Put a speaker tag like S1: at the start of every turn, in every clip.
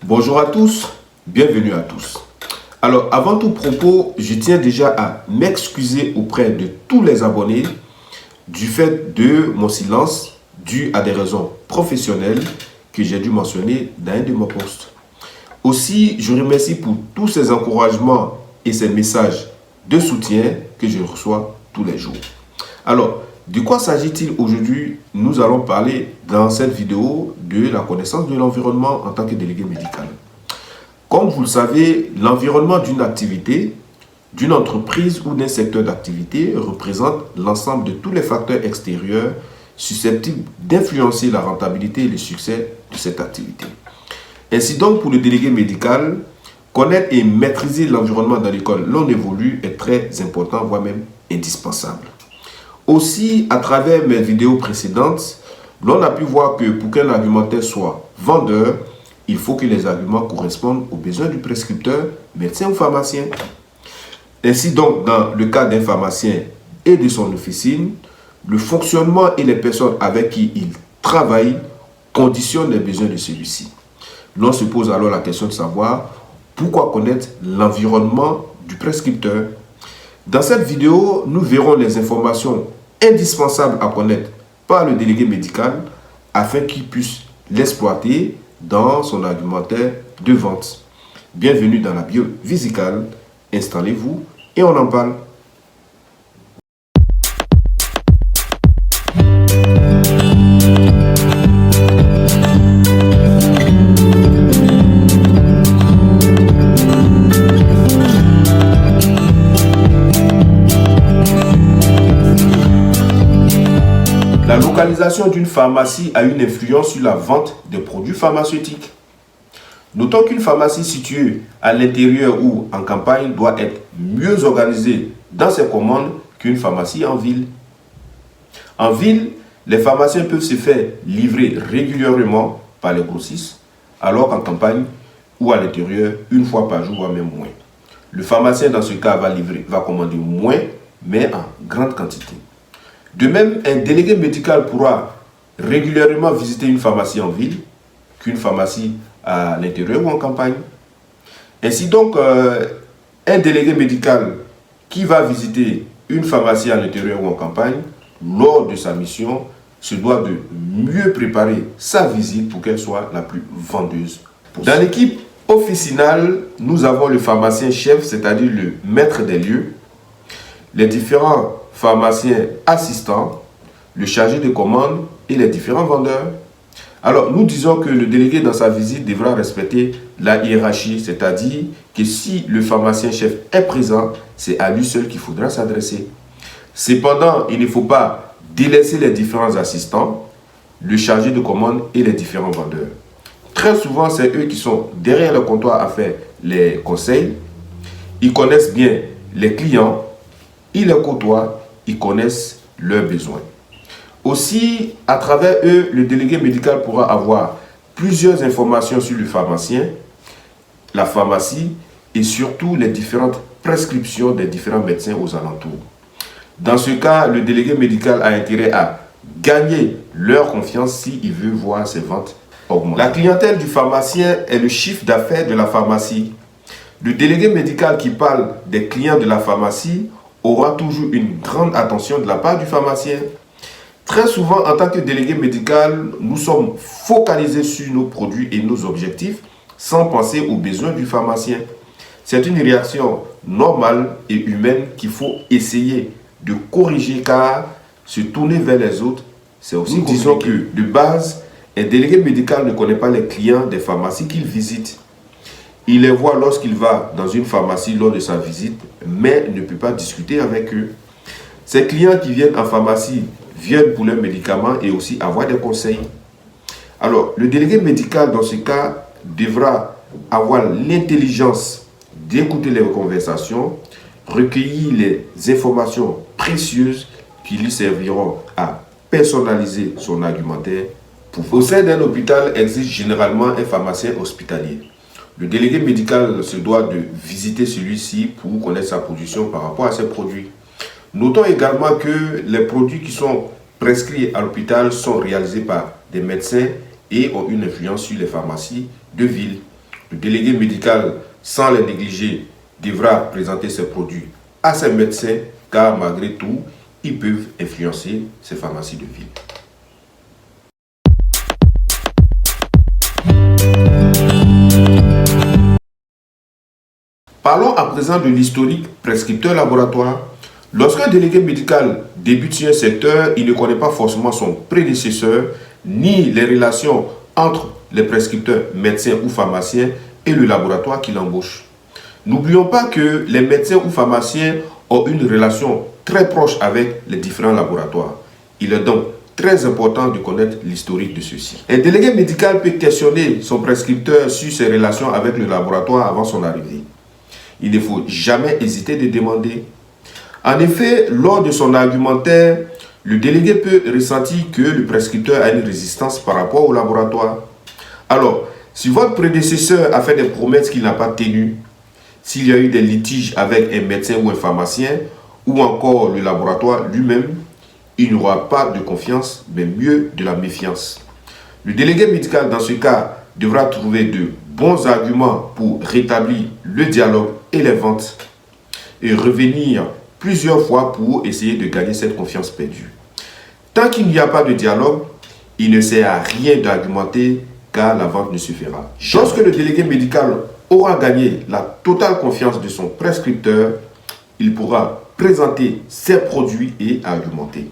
S1: Bonjour à tous, bienvenue à tous. Alors, avant tout propos, je tiens déjà à m'excuser auprès de tous les abonnés du fait de mon silence dû à des raisons professionnelles que j'ai dû mentionner dans un de mes posts. Aussi, je remercie pour tous ces encouragements et ces messages de soutien que je reçois tous les jours. Alors, de quoi s'agit-il aujourd'hui? Nous allons parler dans cette vidéo de la connaissance de l'environnement en tant que délégué médical. Comme vous le savez, l'environnement d'une activité, d'une entreprise ou d'un secteur d'activité représente l'ensemble de tous les facteurs extérieurs susceptibles d'influencer la rentabilité et le succès de cette activité. Ainsi donc, pour le délégué médical, connaître et maîtriser l'environnement dans lequel l'on évolue est très important, voire même indispensable. Aussi, à travers mes vidéos précédentes, l'on a pu voir que pour qu'un argumentaire soit vendeur, il faut que les arguments correspondent aux besoins du prescripteur, médecin ou pharmacien. Ainsi donc, dans le cas d'un pharmacien et de son officine, le fonctionnement et les personnes avec qui il travaille conditionnent les besoins de celui-ci. L'on se pose alors la question de savoir pourquoi connaître l'environnement du prescripteur. Dans cette vidéo, nous verrons les informations indispensables à connaître par le délégué médical afin qu'il puisse l'exploiter dans son argumentaire de vente. Bienvenue dans la Biovisicale. Installez-vous et on en parle. La localisation d'une pharmacie a une influence sur la vente des produits pharmaceutiques. Notons qu'une pharmacie située à l'intérieur ou en campagne doit être mieux organisée dans ses commandes qu'une pharmacie en ville. En ville, les pharmaciens peuvent se faire livrer régulièrement par les grossistes, alors qu'en campagne ou à l'intérieur, une fois par jour, voire même moins. Le pharmacien, dans ce cas, va commander moins, mais en grande quantité. De même, un délégué médical pourra régulièrement visiter une pharmacie en ville qu'une pharmacie à l'intérieur ou en campagne. Ainsi donc, un délégué médical qui va visiter une pharmacie à l'intérieur ou en campagne, lors de sa mission, se doit de mieux préparer sa visite pour qu'elle soit la plus vendeuse possible. Dans l'équipe officinale, nous avons le pharmacien chef, c'est-à-dire le maître des lieux, les différents pharmaciens assistants, le chargé de commande et les différents vendeurs. Alors, nous disons que le délégué dans sa visite devra respecter la hiérarchie, c'est-à-dire que si le pharmacien chef est présent, c'est à lui seul qu'il faudra s'adresser. Cependant, il ne faut pas délaisser les différents assistants, le chargé de commande et les différents vendeurs. Très souvent, c'est eux qui sont derrière le comptoir à faire les conseils. Ils connaissent bien les clients, ils les côtoient, ils connaissent leurs besoins. Aussi, à travers eux, le délégué médical pourra avoir plusieurs informations sur le pharmacien, la pharmacie et surtout les différentes prescriptions des différents médecins aux alentours. Dans ce cas, le délégué médical a intérêt à gagner leur confiance s'il veut voir ses ventes augmenter. La clientèle du pharmacien est le chiffre d'affaires de la pharmacie. Le délégué médical qui parle des clients de la pharmacie aura toujours une grande attention de la part du pharmacien. Très souvent, en tant que délégué médical, nous sommes focalisés sur nos produits et nos objectifs sans penser aux besoins du pharmacien. C'est une réaction normale et humaine qu'il faut essayer de corriger car se tourner vers les autres, c'est aussi compliqué. Disons que de base, un délégué médical ne connaît pas les clients des pharmacies qu'il visite. Il les voit lorsqu'il va dans une pharmacie lors de sa visite, mais ne peut pas discuter avec eux. Ces clients qui viennent en pharmacie viennent pour leurs médicaments et aussi avoir des conseils. Alors, le délégué médical, dans ce cas, devra avoir l'intelligence d'écouter les conversations, recueillir les informations précieuses qui lui serviront à personnaliser son argumentaire. Au sein d'un hôpital existe généralement un pharmacien hospitalier. Le délégué médical se doit de visiter celui-ci pour connaître sa position par rapport à ses produits. Notons également que les produits qui sont prescrits à l'hôpital sont réalisés par des médecins et ont une influence sur les pharmacies de ville. Le délégué médical, sans les négliger, devra présenter ses produits à ses médecins car malgré tout, ils peuvent influencer ces pharmacies de ville. Parlons à présent de l'historique prescripteur-laboratoire. Lorsqu'un délégué médical débute sur un secteur, il ne connaît pas forcément son prédécesseur, ni les relations entre les prescripteurs, médecins ou pharmaciens et le laboratoire qui l'embauche. N'oublions pas que les médecins ou pharmaciens ont une relation très proche avec les différents laboratoires. Il est donc très important de connaître l'historique de ceux-ci. Un délégué médical peut questionner son prescripteur sur ses relations avec le laboratoire avant son arrivée. Il ne faut jamais hésiter de demander. En effet, lors de son argumentaire, le délégué peut ressentir que le prescripteur a une résistance par rapport au laboratoire. Alors, si votre prédécesseur a fait des promesses qu'il n'a pas tenues, s'il y a eu des litiges avec un médecin ou un pharmacien, ou encore le laboratoire lui-même, il n'y aura pas de confiance, mais mieux de la méfiance. Le délégué médical, dans ce cas, devra trouver de bons arguments pour rétablir le dialogue et les ventes et revenir plusieurs fois pour essayer de gagner cette confiance perdue. Tant qu'il n'y a pas de dialogue, il ne sert à rien d'argumenter car la vente ne se fera. Lorsque le délégué médical aura gagné la totale confiance de son prescripteur, il pourra présenter ses produits et argumenter.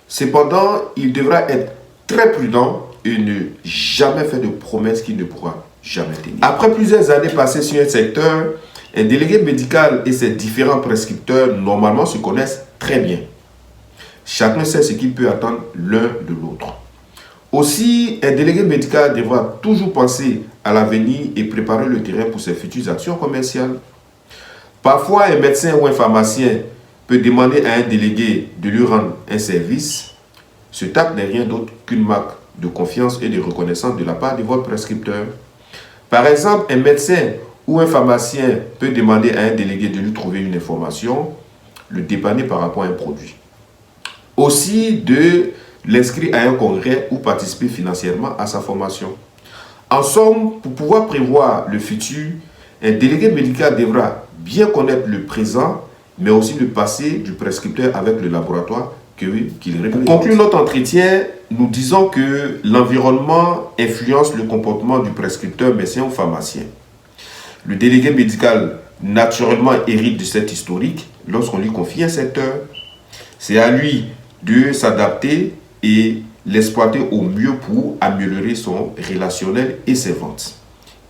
S1: Cependant, il devra être très prudent et ne jamais faire de promesses qu'il ne pourra jamais tenir. Après plusieurs années passées sur un secteur, un délégué médical et ses différents prescripteurs normalement se connaissent très bien. Chacun sait ce qu'il peut attendre l'un de l'autre. Aussi, un délégué médical devra toujours penser à l'avenir et préparer le terrain pour ses futures actions commerciales. Parfois, un médecin ou un pharmacien peut demander à un délégué de lui rendre un service. Ce acte n'est rien d'autre qu'une marque de confiance et de reconnaissance de la part de votre prescripteur. Par exemple, un médecin ou un pharmacien peut demander à un délégué de lui trouver une information, le dépanner par rapport à un produit. Aussi, de l'inscrire à un congrès ou participer financièrement à sa formation. En somme, pour pouvoir prévoir le futur, un délégué médical devra bien connaître le présent, mais aussi le passé du prescripteur avec le laboratoire qu'il représente. Pour conclure notre entretien, nous disons que l'environnement influence le comportement du prescripteur, médecin ou pharmacien. Le délégué médical, naturellement, hérite de cet historique lorsqu'on lui confie un secteur. C'est à lui de s'adapter et l'exploiter au mieux pour améliorer son relationnel et ses ventes.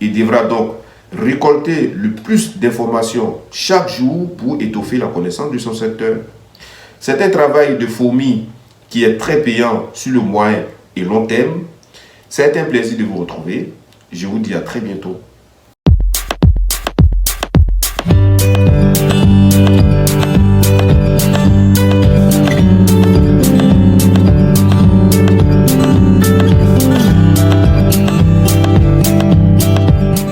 S1: Il devra donc récolter le plus d'informations chaque jour pour étoffer la connaissance de son secteur. C'est un travail de fourmi qui est très payant sur le moyen et long terme. C'est un plaisir de vous retrouver. Je vous dis à très bientôt.